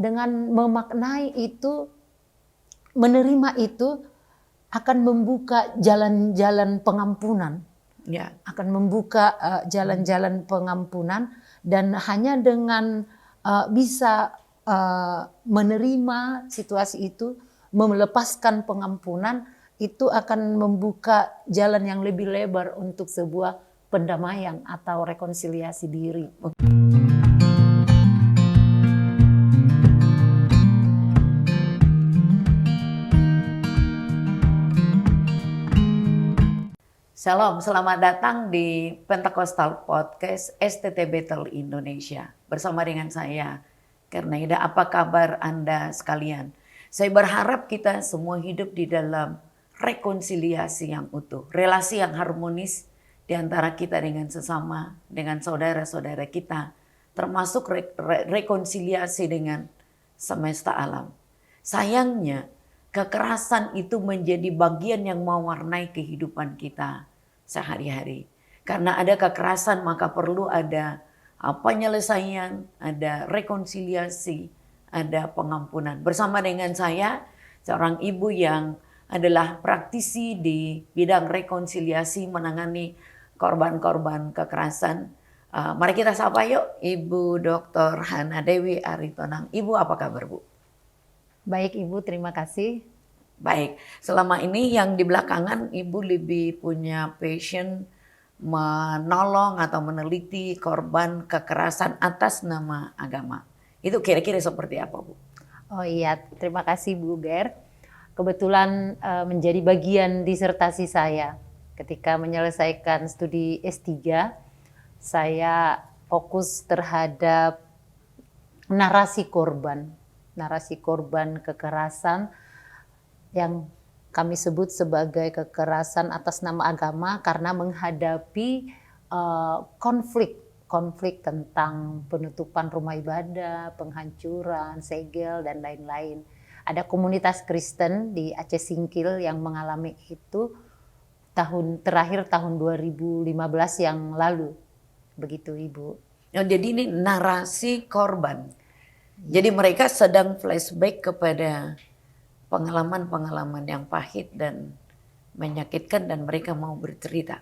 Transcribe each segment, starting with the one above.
dengan memaknai itu, menerima itu akan membuka jalan-jalan pengampunan. Ya. Akan membuka jalan-jalan pengampunan, dan hanya dengan bisa menerima situasi itu, melepaskan pengampunan, itu akan membuka jalan yang lebih lebar untuk sebuah pendamaian atau rekonsiliasi diri. Shalom, selamat datang di Pentecostal Podcast STT Bethel Indonesia. Bersama dengan saya, Kernaida. Apa kabar Anda sekalian? Saya berharap kita semua hidup di dalam rekonsiliasi yang utuh. Relasi yang harmonis di antara kita dengan sesama, dengan saudara-saudara kita. Termasuk rekonsiliasi dengan semesta alam. Sayangnya, kekerasan itu menjadi bagian yang mewarnai kehidupan kita sehari-hari. Karena ada kekerasan maka perlu ada penyelesaian, ada rekonsiliasi, ada pengampunan. Bersama dengan saya, seorang ibu yang adalah praktisi di bidang rekonsiliasi, menangani korban-korban kekerasan. Mari kita sapa yuk Ibu Dr. Hana Dewi Aritonang. Ibu, apa kabar, Bu? Baik Ibu, terima kasih. Baik, selama ini yang di belakangan Ibu lebih punya passion menolong atau meneliti korban kekerasan atas nama agama. Itu kira-kira seperti apa, Bu? Oh iya, terima kasih Bu Ger. Kebetulan menjadi bagian disertasi saya. Ketika menyelesaikan studi S3, saya fokus terhadap narasi korban kekerasan yang kami sebut sebagai kekerasan atas nama agama, karena menghadapi konflik tentang penutupan rumah ibadah, penghancuran, segel, dan lain-lain. Ada komunitas Kristen di Aceh Singkil yang mengalami itu tahun 2015 yang lalu. Begitu Ibu. Jadi ini narasi korban. Jadi mereka sedang flashback kepada pengalaman-pengalaman yang pahit dan menyakitkan, dan mereka mau bercerita.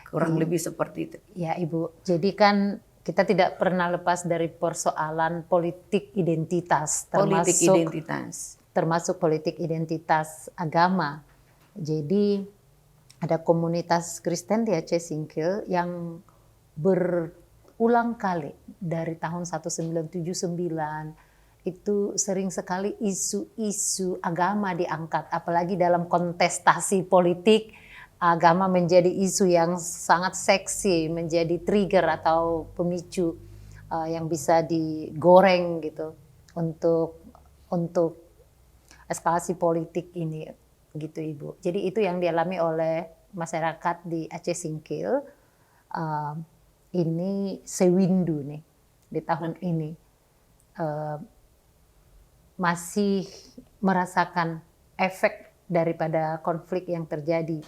Kurang lebih seperti itu. Ya Ibu, jadi kan kita tidak pernah lepas dari persoalan politik identitas, termasuk politik identitas agama. Jadi ada komunitas Kristen di Aceh Singkil yang berulang kali dari tahun 1979 itu sering sekali isu-isu agama diangkat, apalagi dalam kontestasi politik. Agama menjadi isu yang sangat seksi, menjadi trigger atau pemicu yang bisa digoreng gitu untuk eskalasi politik ini, gitu Ibu. Jadi itu yang dialami oleh masyarakat di Aceh Singkil. Ini sewindu nih di tahun ini. Masih merasakan efek daripada konflik yang terjadi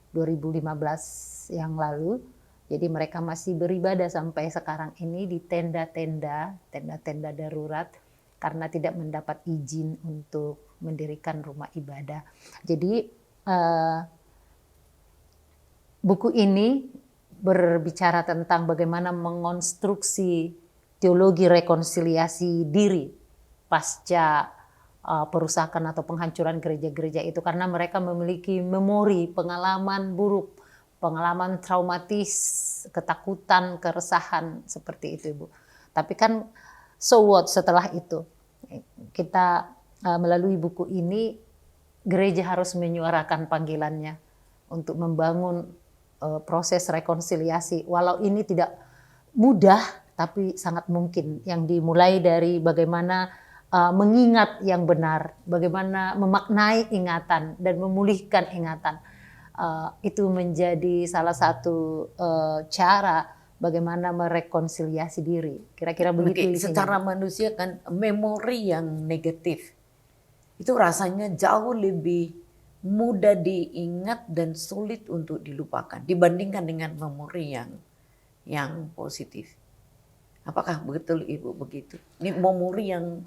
2015 yang lalu. Jadi mereka masih beribadah sampai sekarang ini di tenda-tenda darurat karena tidak mendapat izin untuk mendirikan rumah ibadah. Jadi buku ini berbicara tentang bagaimana mengonstruksi teologi rekonsiliasi diri pasca perusakan atau penghancuran gereja-gereja itu, karena mereka memiliki memori pengalaman buruk, pengalaman traumatis, ketakutan, keresahan seperti itu Ibu. Tapi kan so what setelah itu? Kita melalui buku ini, gereja harus menyuarakan panggilannya untuk membangun proses rekonsiliasi. Walau ini tidak mudah, tapi sangat mungkin, yang dimulai dari bagaimana mengingat yang benar, bagaimana memaknai ingatan dan memulihkan ingatan. Itu menjadi salah satu cara bagaimana merekonsiliasi diri. Kira-kira begitu. Secara manusia kan memori yang negatif itu rasanya jauh lebih mudah diingat dan sulit untuk dilupakan dibandingkan dengan memori yang positif. Apakah betul Ibu begitu? Ini memori yang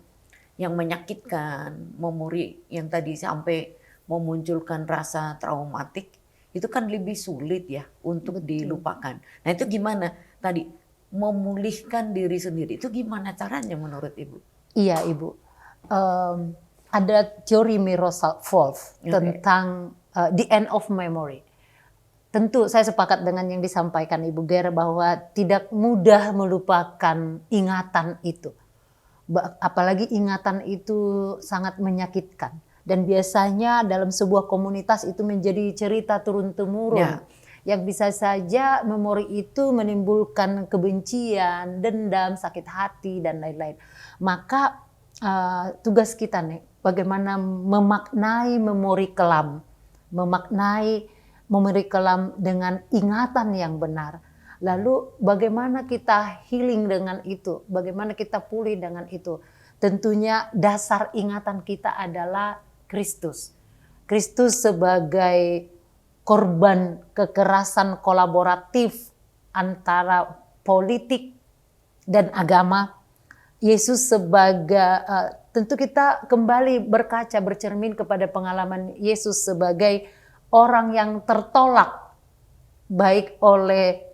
yang menyakitkan, memori yang tadi sampai memunculkan rasa traumatik, itu kan lebih sulit ya untuk Betul. dilupakan. Nah itu gimana tadi memulihkan diri sendiri itu gimana caranya menurut Ibu? Iya Ibu. Ada teori Miroslav Volf Oke. tentang the end of memory. Tentu saya sepakat dengan yang disampaikan Ibu Gera bahwa tidak mudah melupakan ingatan itu. Apalagi ingatan itu sangat menyakitkan. Dan biasanya dalam sebuah komunitas itu menjadi cerita turun-temurun. Ya. Yang bisa saja memori itu menimbulkan kebencian, dendam, sakit hati, dan lain-lain. Maka tugas kita nih, bagaimana memaknai memori kelam. Memaknai memori kelam dengan ingatan yang benar. Lalu bagaimana kita healing dengan itu? Bagaimana kita pulih dengan itu? Tentunya dasar ingatan kita adalah Kristus. Kristus sebagai korban kekerasan kolaboratif antara politik dan agama. Yesus sebagai, tentu kita kembali berkaca, bercermin kepada pengalaman Yesus sebagai orang yang tertolak baik oleh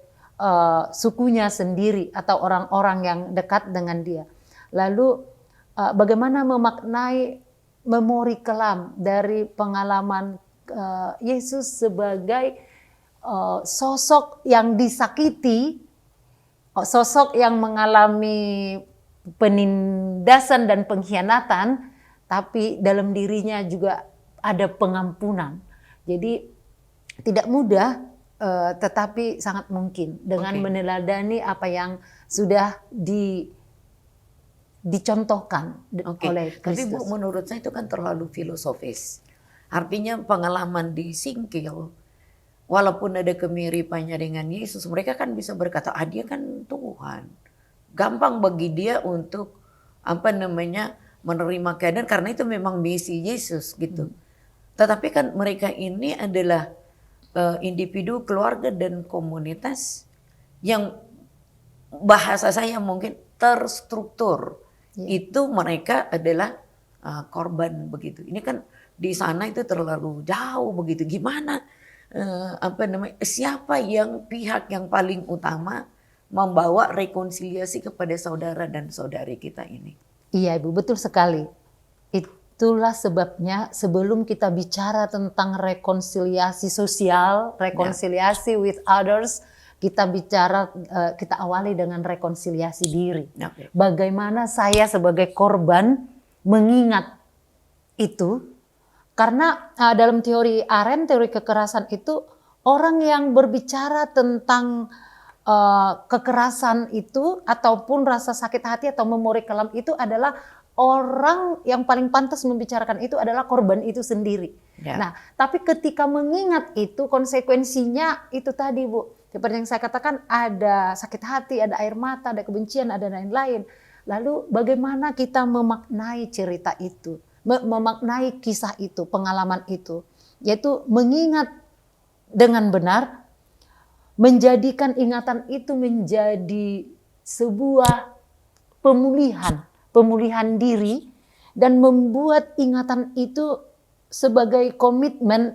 sukunya sendiri atau orang-orang yang dekat dengan dia. Lalu bagaimana memaknai memori kelam dari pengalaman Yesus sebagai sosok yang disakiti, sosok yang mengalami penindasan dan pengkhianatan, tapi dalam dirinya juga ada pengampunan. Jadi tidak mudah, tetapi sangat mungkin dengan meneladani apa yang sudah dicontohkan oleh Kristus. Tapi Bu, menurut saya itu kan terlalu filosofis. Artinya pengalaman di Singkil, walaupun ada kemiripannya dengan Yesus, mereka kan bisa berkata, dia kan Tuhan. Gampang bagi dia untuk menerima keadaan karena itu memang misi Yesus gitu. Tetapi kan mereka ini adalah individu, keluarga dan komunitas yang bahasa saya mungkin terstruktur. Itu mereka adalah korban begitu. Ini kan di sana itu terlalu jauh begitu. Gimana siapa yang pihak yang paling utama membawa rekonsiliasi kepada saudara dan saudari kita ini? Iya Ibu, betul sekali. Itulah sebabnya sebelum kita bicara tentang rekonsiliasi sosial, rekonsiliasi with others, kita awali dengan rekonsiliasi diri. Bagaimana saya sebagai korban mengingat itu, karena dalam teori Arendt, teori kekerasan itu, orang yang berbicara tentang kekerasan itu ataupun rasa sakit hati atau memori kelam itu adalah orang yang paling pantas membicarakan itu adalah korban itu sendiri. Nah, tapi ketika mengingat itu konsekuensinya itu tadi Bu, seperti yang saya katakan ada sakit hati, ada air mata, ada kebencian, ada lain-lain. Lalu bagaimana kita memaknai cerita itu, memaknai kisah itu, pengalaman itu, yaitu mengingat dengan benar, menjadikan ingatan itu menjadi sebuah pemulihan diri dan membuat ingatan itu sebagai komitmen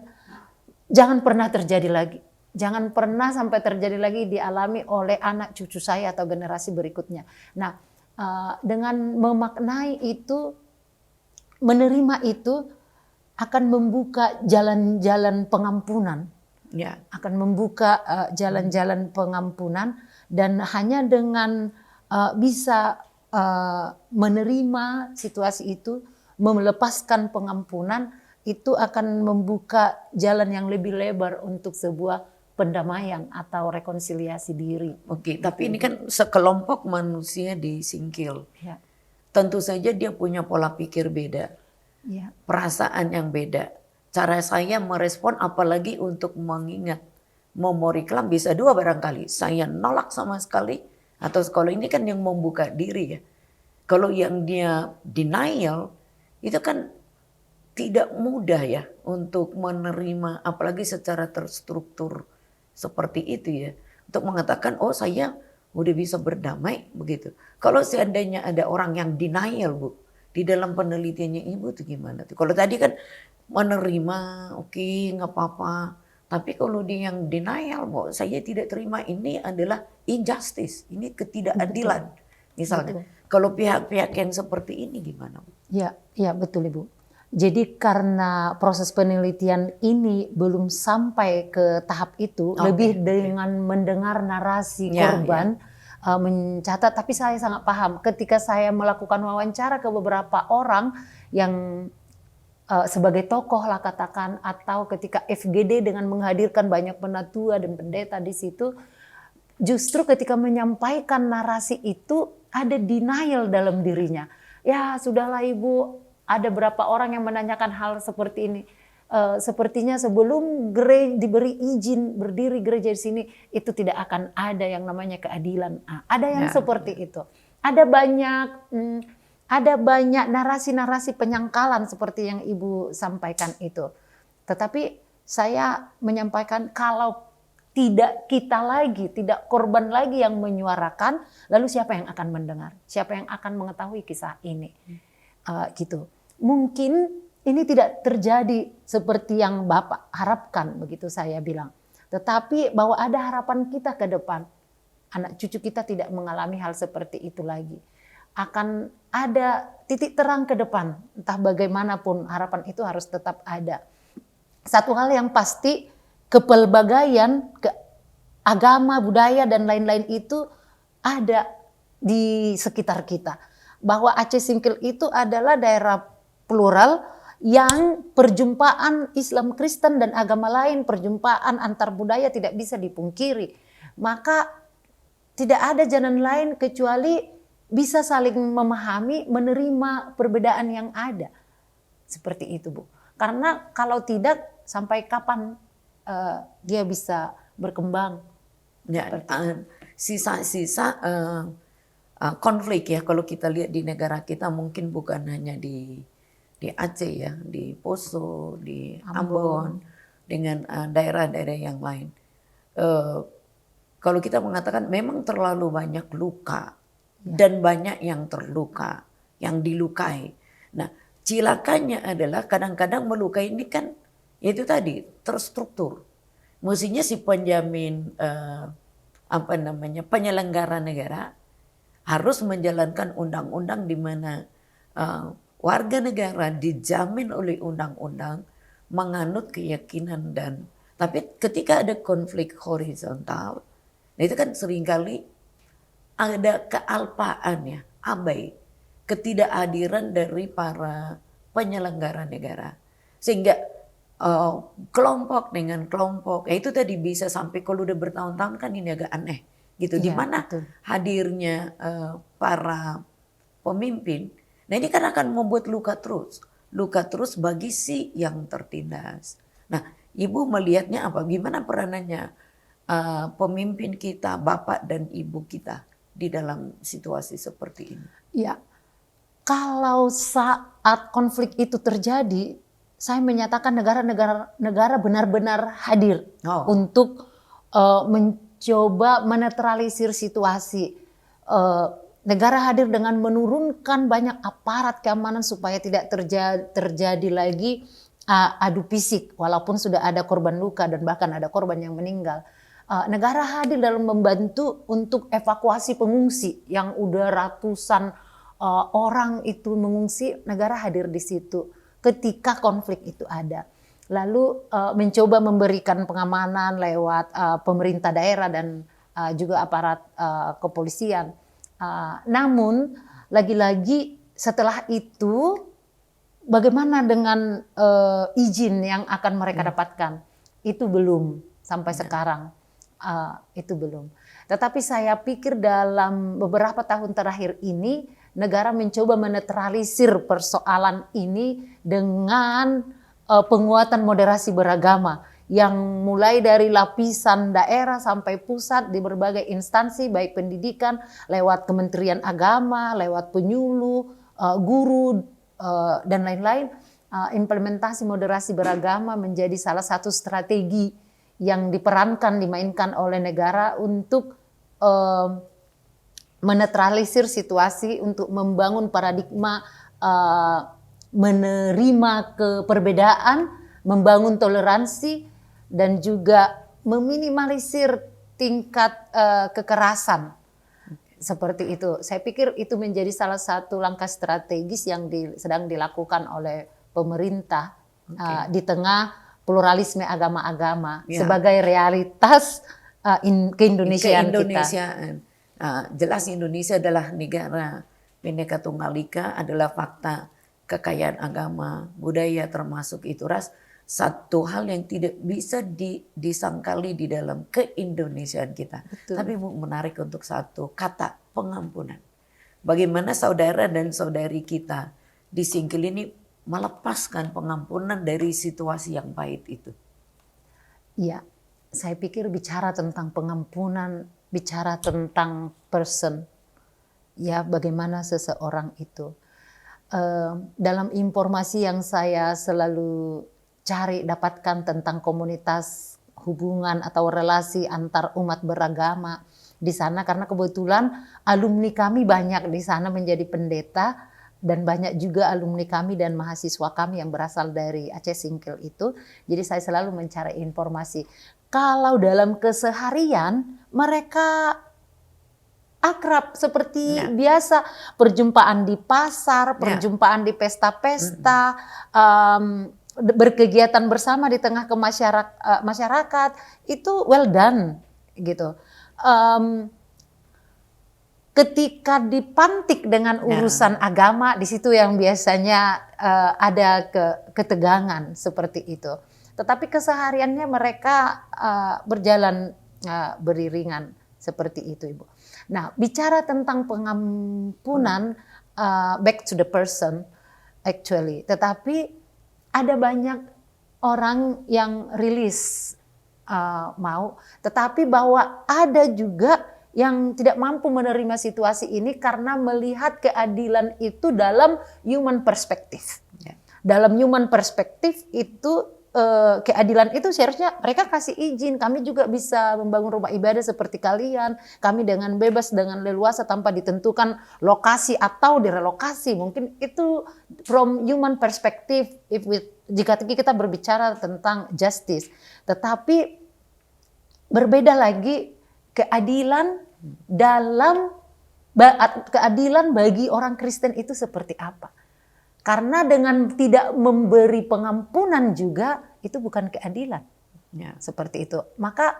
jangan pernah terjadi lagi. Jangan pernah sampai terjadi lagi dialami oleh anak cucu saya atau generasi berikutnya. Nah, dengan memaknai itu, menerima itu akan membuka jalan-jalan pengampunan. Akan membuka jalan-jalan pengampunan dan hanya dengan bisa menerima situasi itu, melepaskan pengampunan, itu akan membuka jalan yang lebih lebar untuk sebuah pendamaian atau rekonsiliasi diri. Oke, tapi ini kan sekelompok manusia di Singkil. Tentu saja dia punya pola pikir beda, perasaan yang beda. Cara saya merespon apalagi untuk mengingat memori kelam bisa dua barangkali. Saya nolak sama sekali. Atau kalau ini kan yang membuka diri ya. Kalau yang dia denial itu kan tidak mudah ya untuk menerima apalagi secara terstruktur seperti itu ya. Untuk mengatakan saya udah bisa berdamai begitu. Kalau seandainya ada orang yang denial Bu, Di dalam penelitiannya Ibu tuh gimana tuh? Kalau tadi kan menerima, oke, nggak apa-apa. Tapi kalau di yang denial, bahwa saya tidak terima, ini adalah injustice, ini ketidakadilan. Misalnya, Betul. kalau pihak-pihak yang seperti ini gimana? Ya, ya betul Ibu. Jadi karena proses penelitian ini belum sampai ke tahap itu, lebih dengan mendengar narasi korban, mencatat. Tapi saya sangat paham ketika saya melakukan wawancara ke beberapa orang yang sebagai tokoh lah katakan, atau ketika FGD dengan menghadirkan banyak penatua dan pendeta di situ, justru ketika menyampaikan narasi itu ada denial dalam dirinya. Ya sudahlah Ibu, ada berapa orang yang menanyakan hal seperti ini. Sepertinya sebelum diberi izin berdiri gereja di sini, itu tidak akan ada yang namanya keadilan. Ada yang seperti itu. Ada banyak narasi-narasi penyangkalan seperti yang Ibu sampaikan itu. Tetapi saya menyampaikan kalau tidak kita lagi, tidak korban lagi yang menyuarakan, lalu siapa yang akan mendengar? Siapa yang akan mengetahui kisah ini? Gitu. Mungkin ini tidak terjadi seperti yang Bapak harapkan, begitu saya bilang. Tetapi bahwa ada harapan kita ke depan. Anak cucu kita tidak mengalami hal seperti itu lagi. Akan ada titik terang ke depan. Entah bagaimanapun harapan itu harus tetap ada. Satu hal yang pasti, kepelbagaian, agama, budaya dan lain-lain itu ada di sekitar kita. Bahwa Aceh Singkil itu adalah daerah plural yang perjumpaan Islam Kristen dan agama lain, perjumpaan antar budaya tidak bisa dipungkiri. Maka tidak ada jalan lain kecuali bisa saling memahami, menerima perbedaan yang ada. Seperti itu Bu. Karena kalau tidak, sampai kapan dia bisa berkembang? Sisa-sisa konflik ya, kalau kita lihat di negara kita mungkin bukan hanya di Aceh ya, di Poso, di Ambon, dengan daerah-daerah yang lain. Kalau kita mengatakan memang terlalu banyak luka dan banyak yang terluka, yang dilukai. Nah, cilakanya adalah kadang-kadang melukai ini kan itu tadi terstruktur. Mestinya si penjamin penyelenggara negara harus menjalankan undang-undang di mana warga negara dijamin oleh undang-undang menganut keyakinan tapi ketika ada konflik horizontal, nah itu kan seringkali ada kealpaan ya, abai, ketidakhadiran dari para penyelenggara negara. Sehingga kelompok dengan kelompok, itu tadi bisa sampai kalau udah bertahun-tahun kan ini agak aneh gitu. Di mana hadirnya para pemimpin. Nah ini kan akan membuat luka terus bagi si yang tertindas. Nah Ibu melihatnya apa? Gimana peranannya pemimpin kita, Bapak dan Ibu kita di dalam situasi seperti ini? Ya, kalau saat konflik itu terjadi, saya menyatakan negara benar-benar hadir untuk mencoba menetralisir situasi. Negara hadir dengan menurunkan banyak aparat keamanan supaya tidak terjadi lagi adu fisik, walaupun sudah ada korban luka dan bahkan ada korban yang meninggal. Negara hadir dalam membantu untuk evakuasi pengungsi yang udah ratusan orang itu mengungsi. Negara hadir di situ ketika konflik itu ada. Lalu mencoba memberikan pengamanan lewat pemerintah daerah dan juga aparat kepolisian. Namun lagi-lagi setelah itu bagaimana dengan izin yang akan mereka dapatkan? Itu belum sampai sekarang, itu belum. Tetapi saya pikir dalam beberapa tahun terakhir ini negara mencoba menetralisir persoalan ini dengan penguatan moderasi beragama yang mulai dari lapisan daerah sampai pusat di berbagai instansi baik pendidikan, lewat Kementerian Agama, lewat penyuluh, guru dan lain-lain. Implementasi moderasi beragama menjadi salah satu strategi yang dimainkan oleh negara untuk menetralisir situasi, untuk membangun paradigma menerima keperbedaan, membangun toleransi, dan juga meminimalisir tingkat kekerasan. Seperti itu. Saya pikir itu menjadi salah satu langkah strategis yang sedang dilakukan oleh pemerintah di tengah pluralisme agama-agama sebagai realitas keindonesiaan kita. Jelas Indonesia adalah negara Bhinneka Tunggal Ika, adalah fakta kekayaan agama, budaya termasuk itu satu hal yang tidak bisa disangkali di dalam keindonesiaan kita. Betul. Tapi menarik untuk satu kata, pengampunan. Bagaimana saudara dan saudari kita di Singkil ini melepaskan pengampunan dari situasi yang pahit itu. Iya, saya pikir bicara tentang pengampunan, bicara tentang person, ya bagaimana seseorang itu. Dalam informasi yang saya selalu cari dapatkan tentang komunitas hubungan atau relasi antar umat beragama di sana, karena kebetulan alumni kami banyak di sana menjadi pendeta, dan banyak juga alumni kami dan mahasiswa kami yang berasal dari Aceh Singkil itu. Jadi saya selalu mencari informasi. Kalau dalam keseharian mereka akrab seperti biasa, perjumpaan di pasar, perjumpaan di pesta-pesta, berkegiatan bersama di tengah masyarakat, itu well done gitu. Ketika dipantik dengan urusan agama, di situ yang biasanya ada ketegangan seperti itu. Tetapi kesehariannya mereka berjalan beriringan seperti itu, Ibu. Nah, bicara tentang pengampunan, back to the person actually. Tetapi ada banyak orang yang rilis mau, tetapi bahwa ada juga yang tidak mampu menerima situasi ini karena melihat keadilan itu dalam human perspective. Dalam human perspective itu keadilan itu seharusnya mereka kasih izin, kami juga bisa membangun rumah ibadah seperti kalian, kami dengan bebas, dengan leluasa tanpa ditentukan lokasi atau direlokasi. Mungkin itu from human perspective jika kita berbicara tentang justice. Tetapi berbeda lagi keadilan bagi orang Kristen itu seperti apa? Karena dengan tidak memberi pengampunan juga itu bukan keadilan. Seperti itu. Maka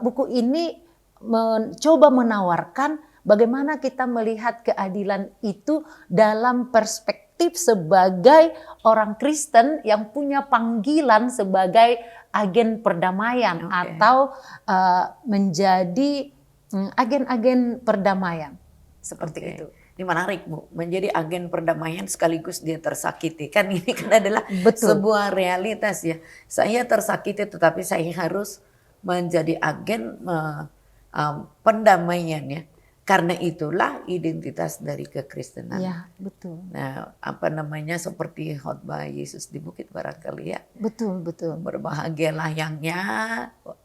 buku ini mencoba menawarkan bagaimana kita melihat keadilan itu dalam perspektif sebagai orang Kristen yang punya panggilan sebagai agen perdamaian atau menjadi agen-agen perdamaian. Seperti itu. Ini menarik, Bu, menjadi agen perdamaian sekaligus dia tersakiti. Kan ini kan adalah sebuah realitas ya. Saya tersakiti tetapi saya harus menjadi agen pendamaian ya. Karena itulah identitas dari kekristenan. Ya, betul. Nah, seperti khotbah Yesus di bukit barangkali ya. Betul. Berbahagialah yangnya,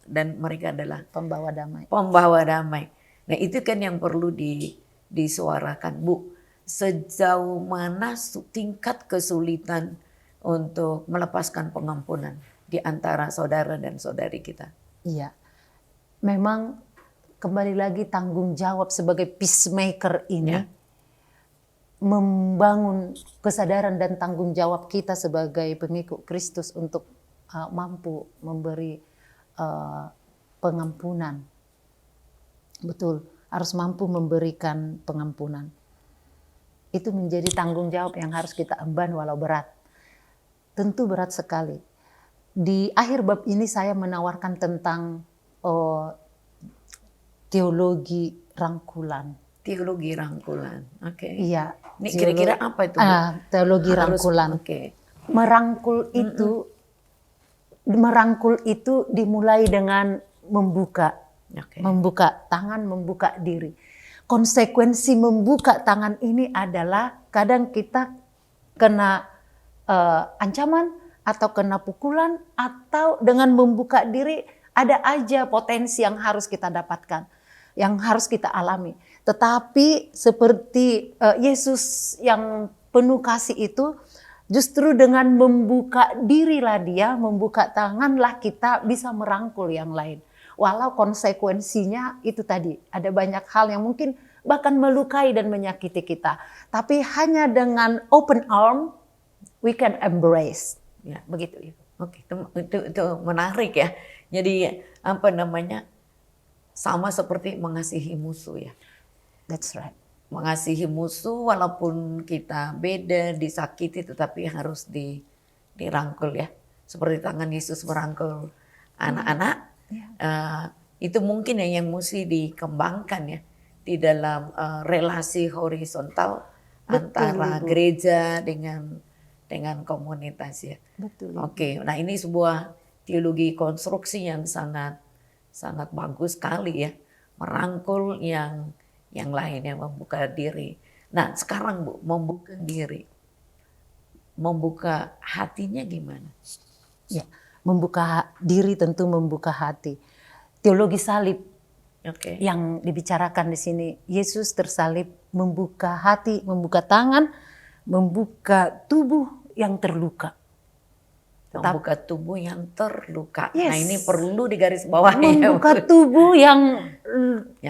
dan mereka adalah pembawa damai. Pembawa damai. Nah, itu kan yang perlu disuarakan, Bu. Sejauh mana tingkat kesulitan untuk melepaskan pengampunan di antara saudara dan saudari kita? Iya. Memang kembali lagi tanggung jawab sebagai peacemaker ini membangun kesadaran dan tanggung jawab kita sebagai pengikut Kristus untuk mampu memberi pengampunan. Betul. Harus mampu memberikan pengampunan. Itu menjadi tanggung jawab yang harus kita emban walau berat. Tentu berat sekali. Di akhir bab ini saya menawarkan tentang teologi rangkulan. Teologi rangkulan, oke. Iya. Ini kira-kira apa itu? Teologi rangkulan. Merangkul itu dimulai dengan membuka. Membuka tangan, membuka diri. Konsekuensi membuka tangan ini adalah kadang kita kena ancaman atau kena pukulan, atau dengan membuka diri ada aja potensi yang harus kita dapatkan, yang harus kita alami. Tetapi seperti Yesus yang penuh kasih itu justru dengan membuka dirilah dia, membuka tanganlah kita bisa merangkul yang lain. Walau konsekuensinya itu tadi, ada banyak hal yang mungkin bahkan melukai dan menyakiti kita. Tapi hanya dengan open arm, we can embrace. Ya. Begitu Ibu. Oke, itu menarik ya. Jadi apa namanya, sama seperti mengasihi musuh ya. That's right. Mengasihi musuh walaupun kita beda, disakiti, tetapi harus dirangkul ya. Seperti tangan Yesus merangkul anak-anak. Itu mungkin yang mesti dikembangkan ya di dalam relasi horizontal. Betul, antara Ibu. Gereja dengan komunitas ya. Betul. Oke, nah ini sebuah teologi konstruksi yang sangat bagus sekali ya, merangkul yang lain, yang membuka diri. Nah sekarang Bu, membuka diri, membuka hatinya gimana? Ya, membuka diri tentu membuka hati. Teologi salib yang dibicarakan di sini, Yesus tersalib membuka hati, membuka tangan, membuka tubuh yang terluka. Membuka tubuh yang terluka. Yes. Nah ini perlu digarisbawahi. Membuka tubuh yang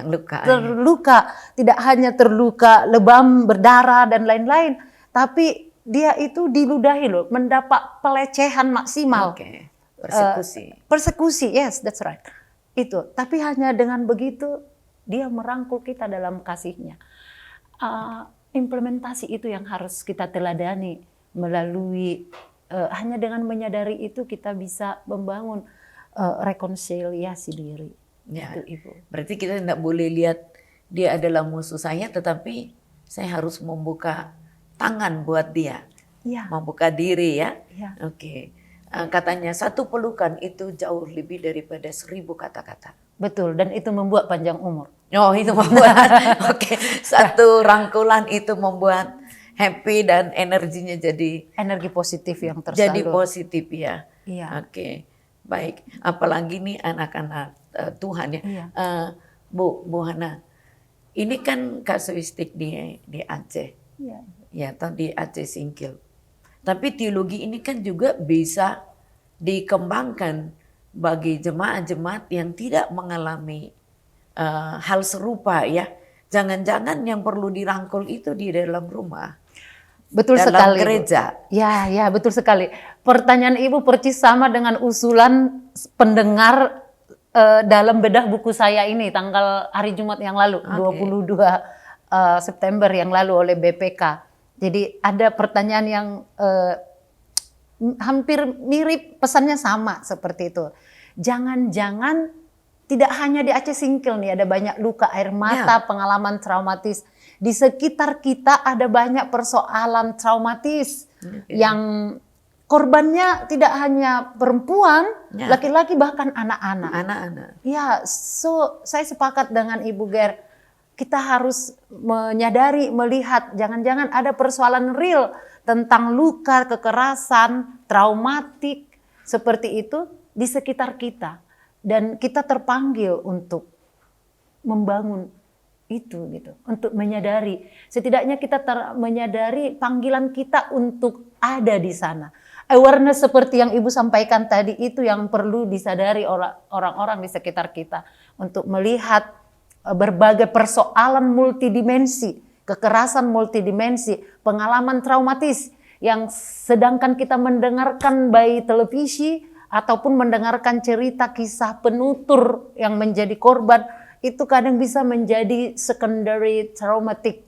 luka. Terluka. Tidak hanya terluka, lebam, berdarah dan lain-lain. Tapi dia itu diludahi loh, mendapat pelecehan maksimal. Persekusi, yes, that's right. Itu. Tapi hanya dengan begitu dia merangkul kita dalam kasihnya. Implementasi itu yang harus kita teladani melalui hanya dengan menyadari itu kita bisa membangun rekonsiliasi diri. Ya, itu, Ibu. Berarti kita tidak boleh lihat dia adalah musuh saya, tetapi saya harus membuka tangan buat dia, membuka diri ya. Oke. Katanya satu pelukan itu jauh lebih daripada 1000 kata-kata. Betul, dan itu membuat panjang umur. Oh, itu membuat. Satu rangkulan itu membuat happy dan energinya jadi energi positif yang tersalur. Jadi positif ya. Iya. Oke. Baik. Apalagi nih anak-anak Tuhan ya. Iya. Bu Hana. Ini kan kasuistik di Aceh. Iya. Ya, atau di Aceh Singkil. Tapi teologi ini kan juga bisa dikembangkan bagi jemaat-jemaat yang tidak mengalami hal serupa ya. Jangan-jangan yang perlu dirangkul itu di dalam rumah. Betul dalam sekali. Gereja. Ya, betul sekali. Pertanyaan Ibu persis sama dengan usulan pendengar dalam bedah buku saya ini tanggal hari Jumat yang lalu, 22 September yang lalu oleh BPK. Jadi ada pertanyaan yang hampir mirip, pesannya sama seperti itu. Jangan-jangan tidak hanya di Aceh Singkil nih ada banyak luka air mata, pengalaman traumatis. Di sekitar kita ada banyak persoalan traumatis yang korbannya tidak hanya perempuan, laki-laki bahkan anak-anak. Ya, so saya sepakat dengan Ibu Ger. Kita harus menyadari, melihat jangan-jangan ada persoalan real tentang luka, kekerasan, traumatik seperti itu di sekitar kita. Dan kita terpanggil untuk membangun itu gitu, untuk menyadari. Setidaknya kita menyadari panggilan kita untuk ada di sana. Awareness seperti yang Ibu sampaikan tadi itu yang perlu disadari orang-orang di sekitar kita untuk melihat berbagai persoalan multidimensi, kekerasan multidimensi, pengalaman traumatis yang sedangkan kita mendengarkan by televisi ataupun mendengarkan cerita kisah penutur yang menjadi korban, itu kadang bisa menjadi secondary traumatic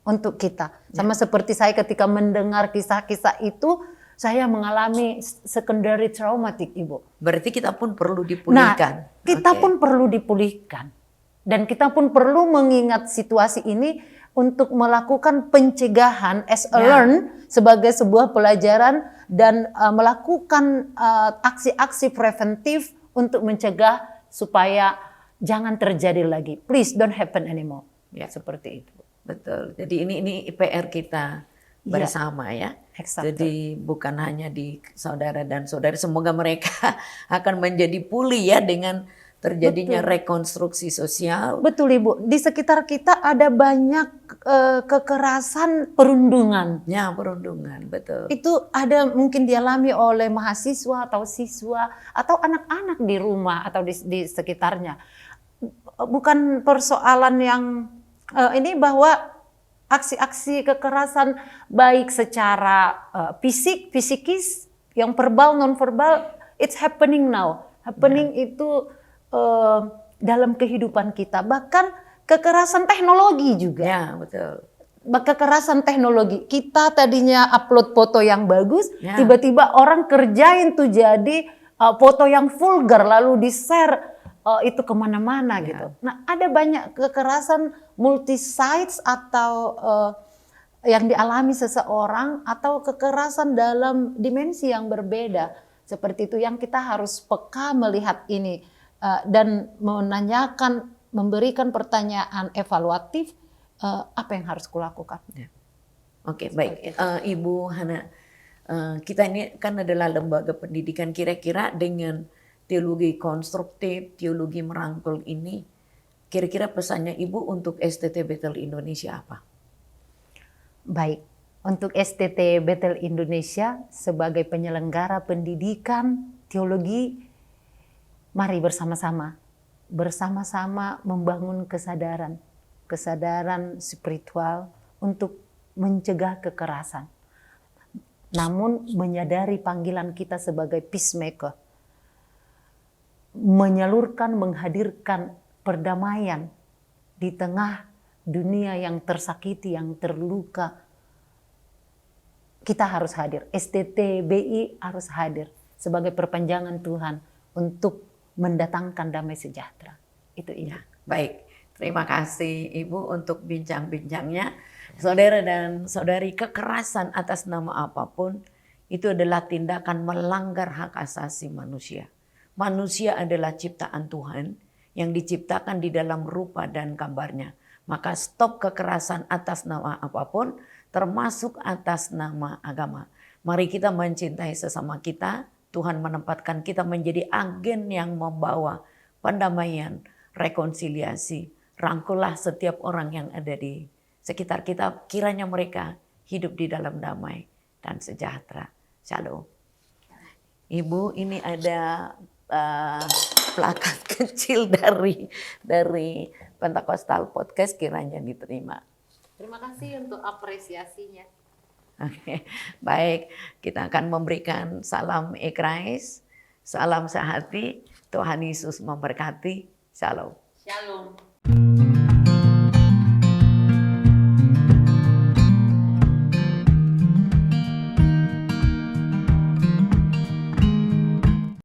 untuk kita. Sama seperti saya ketika mendengar kisah-kisah itu, saya mengalami secondary traumatic, Ibu. Berarti kita pun perlu dipulihkan. Nah, kita pun perlu dipulihkan. Dan kita pun perlu mengingat situasi ini untuk melakukan pencegahan as a learn sebagai sebuah pelajaran dan melakukan aksi-aksi preventif untuk mencegah supaya jangan terjadi lagi. Please don't happen anymore. Ya, seperti itu. Betul. Jadi ini PR kita bersama ya. Exactly. Jadi bukan hanya di saudara dan saudari, semoga mereka akan menjadi pulih ya dengan terjadinya Betul. rekonstruksi sosial. Betul Ibu, di sekitar kita ada banyak kekerasan perundungan. Ya, perundungan, betul. Itu ada mungkin dialami oleh mahasiswa atau siswa atau anak-anak di rumah atau di sekitarnya. Bukan persoalan yang ini bahwa aksi-aksi kekerasan baik secara fisikis, yang verbal, non verbal, it's happening now. Happening itu dalam kehidupan kita, bahkan kekerasan teknologi juga. Ya, betul. Kekerasan teknologi, kita tadinya upload foto yang bagus, Ya. tiba-tiba orang kerjain tuh jadi foto yang vulgar lalu di-share itu kemana-mana gitu. Nah, ada banyak kekerasan multi sites atau yang dialami seseorang atau kekerasan dalam dimensi yang berbeda. Seperti itu yang kita harus peka melihat ini dan menanyakan, memberikan pertanyaan evaluatif, apa yang harus kulakukan. Oke, baik. Ibu Hana, kita ini kan adalah lembaga pendidikan, kira-kira dengan teologi konstruktif, teologi merangkul ini, kira-kira pesannya Ibu untuk STT Bethel Indonesia apa? Baik, untuk STT Bethel Indonesia sebagai penyelenggara pendidikan teologi, mari bersama-sama membangun kesadaran spiritual untuk mencegah kekerasan. Namun menyadari panggilan kita sebagai peacemaker, menyalurkan, menghadirkan perdamaian di tengah dunia yang tersakiti, yang terluka. Kita harus hadir, STTBI harus hadir sebagai perpanjangan Tuhan untuk mendatangkan damai sejahtera. Itu iya. Baik. Terima kasih Ibu untuk bincang-bincangnya. Saudara dan saudari, kekerasan atas nama apapun itu adalah tindakan melanggar hak asasi manusia. Manusia adalah ciptaan Tuhan yang diciptakan di dalam rupa dan gambarnya. Maka stop kekerasan atas nama apapun, termasuk atas nama agama. Mari kita mencintai sesama kita. Tuhan menempatkan kita menjadi agen yang membawa pendamaian, rekonsiliasi. Rangkullah setiap orang yang ada di sekitar kita, kiranya mereka hidup di dalam damai dan sejahtera. Shalom. Ibu, ini ada plakat kecil dari Pentakostal Podcast, kiranya diterima. Terima kasih untuk apresiasinya. Oke, baik, kita akan memberikan salam ekrais, salam sehati, Tuhan Yesus memberkati. Shalom. Shalom.